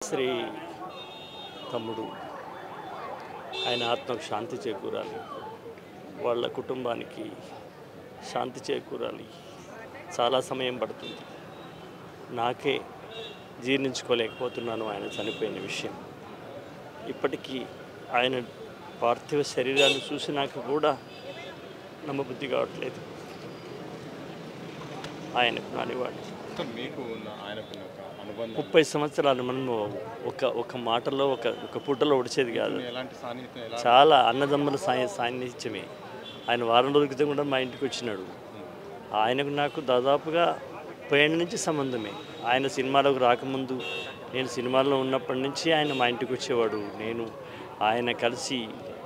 శ్రీ తమ్ముడు ఆయన ఆత్మకు శాంతి చేకూరాలి, వాళ్ళ కుటుంబానికి శాంతి చేకూరాలి. చాలా సమయం పడుతుంది. నాకే జీర్ణించుకోలేకపోతున్నాను ఆయన చనిపోయిన విషయం. ఇప్పటికీ ఆయన పార్థివ శరీరాన్ని చూసినాక కూడా నమ్మబుద్ధి కావట్లేదు. ఆయనకు నానివాడు. మీకు ఆయనకు అనుబంధం 30 సంవత్సరాలు మనం ఒక మాటలో ఒక పూటలో ఒడిచేది కాదు. ఎలాంటి సాన్నిహిత్యం చాలా అన్నదమ్ముల సాన్నిధ్యమే. ఆయన వారం రోజుల క్రితం కూడా మా ఇంటికి వచ్చినాడు. ఆయనకు నాకు దాదాపుగా 30 ఏళ్ళ నుంచి సంబంధమే. ఆయన సినిమాలోకి రాకముందు, నేను సినిమాల్లో ఉన్నప్పటి నుంచి ఆయన మా ఇంటికి వచ్చేవాడు. నేను ఆయన కలిసి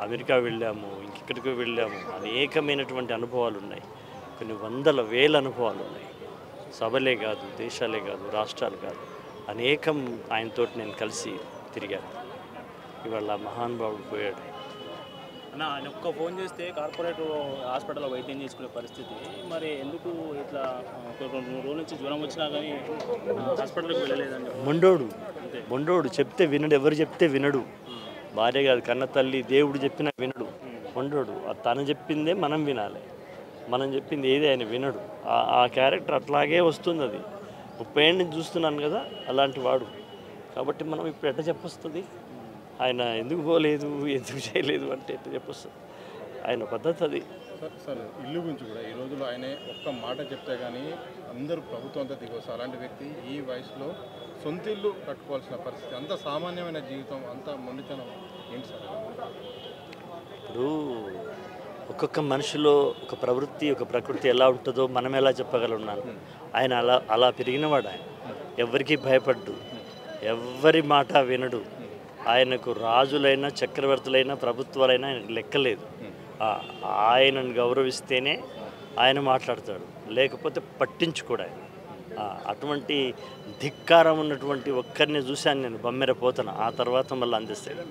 అమెరికా వెళ్ళాము, ఇంకెక్కడికో వెళ్ళాము. అనేకమైనటువంటి అనుభవాలు ఉన్నాయి. కొన్ని వందల వేల అనుభవాలు ఉన్నాయి. సభలే కాదు, దేశాలే కాదు, రాష్ట్రాలు కాదు, అనేకం ఆయనతో నేను కలిసి తిరిగాను. ఇవాళ మహానుభావుడు పోయాడు. అన్న ఆయన ఒక్క ఫోన్ చేస్తే కార్పొరేట్ హాస్పిటల్లో వైద్యం చేసుకునే పరిస్థితి. మరి ఎందుకు ఇట్లా ఒక 2 రోజుల నుంచి జ్వరం వచ్చినా కానీ హాస్పిటల్కి వెళ్ళలేదండి? మొండోడు చెప్తే వినడు, ఎవరు చెప్తే వినడు. భార్య కాదు, కన్న తల్లి, దేవుడు చెప్పినా వినడు. మొండోడు తను చెప్పిందే మనం వినాలి. మనం చెప్పింది ఏది ఆయన వినడు. ఆ క్యారెక్టర్ అట్లాగే వస్తుంది. అది 30 ఏళ్ళ నుంచి చూస్తున్నాను కదా, అలాంటి వాడు. కాబట్టి మనం ఇప్పుడు ఎట్లా చెప్పొస్తుంది? ఆయన ఎందుకు పోలేదు, ఎందుకు చేయలేదు అంటే ఎట్లా చెప్పొస్తుంది? ఆయన పద్ధతి అది. సార్ ఇల్లు గురించి కూడా ఈ రోజులో ఆయన ఒక్క మాట చెప్తే కానీ అందరూ ప్రభుత్వం అంతా దిగొస్తారు. అలాంటి వ్యక్తి ఈ వయసులో సొంత ఇల్లు కట్టుకోవాల్సిన పరిస్థితి, అంత సామాన్యమైన జీవితం, అంత మొండితనం ఏంటి సార్? ఇప్పుడు ఒక్కొక్క మనిషిలో ఒక ప్రవృత్తి, ఒక ప్రకృతి ఎలా ఉంటుందో మనం ఎలా చెప్పగలుగున్నాను. ఆయన అలా పెరిగినవాడు. ఆయన ఎవరికి భయపడ్డు, ఎవరి మాట వినడు. ఆయనకు రాజులైనా, చక్రవర్తులైనా, ప్రభుత్వాలైనా ఆయనకు లెక్కలేదు. ఆయనను గౌరవిస్తేనే ఆయన మాట్లాడతాడు, లేకపోతే పట్టించుకోడు ఆయన. అటువంటి ధిక్కారం ఉన్నటువంటి ఒక్కరిని చూశాను నేను, బమ్మెర పోతన. ఆ తర్వాత మళ్ళీ అందిస్తాడు.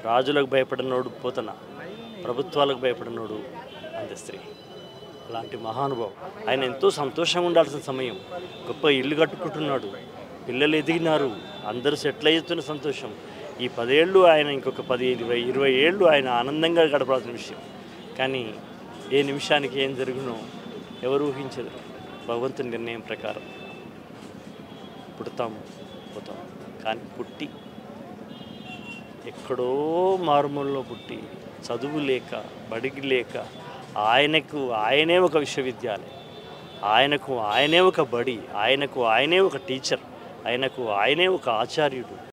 రాజులకు భయపడినోడు పోతన, ప్రభుత్వాలకు భయపడినోడు అందస్త్రీ. అలాంటి మహానుభావం. ఆయన ఎంతో సంతోషంగా ఉండాల్సిన సమయం. గొప్ప ఇల్లు కట్టుకుంటున్నాడు, పిల్లలు ఎదిగినారు, అందరూ సెటిల్ అవుతున్న సంతోషం. ఈ 10 ఏళ్ళు ఆయన ఇంకొక 15, 20 ఏళ్ళు ఆయన ఆనందంగా గడపాల్సిన విషయం. కానీ ఏ నిమిషానికి ఏం జరుగునో ఎవరు ఊహించదు. భగవంతుని నిర్ణయం ప్రకారం పుడతాము, పోతాం. కానీ పుట్టి ఎక్కడో మారుమూలలో పుట్టి, చదువు లేక, బడికి లేక, ఆయనే ఒక విశ్వవిద్యాలయం, ఆయనకు ఆయనే ఒక బడి, ఆయనకు ఆయనే ఒక టీచర్, ఆయనకు ఆయనే ఒక ఆచార్యుడు.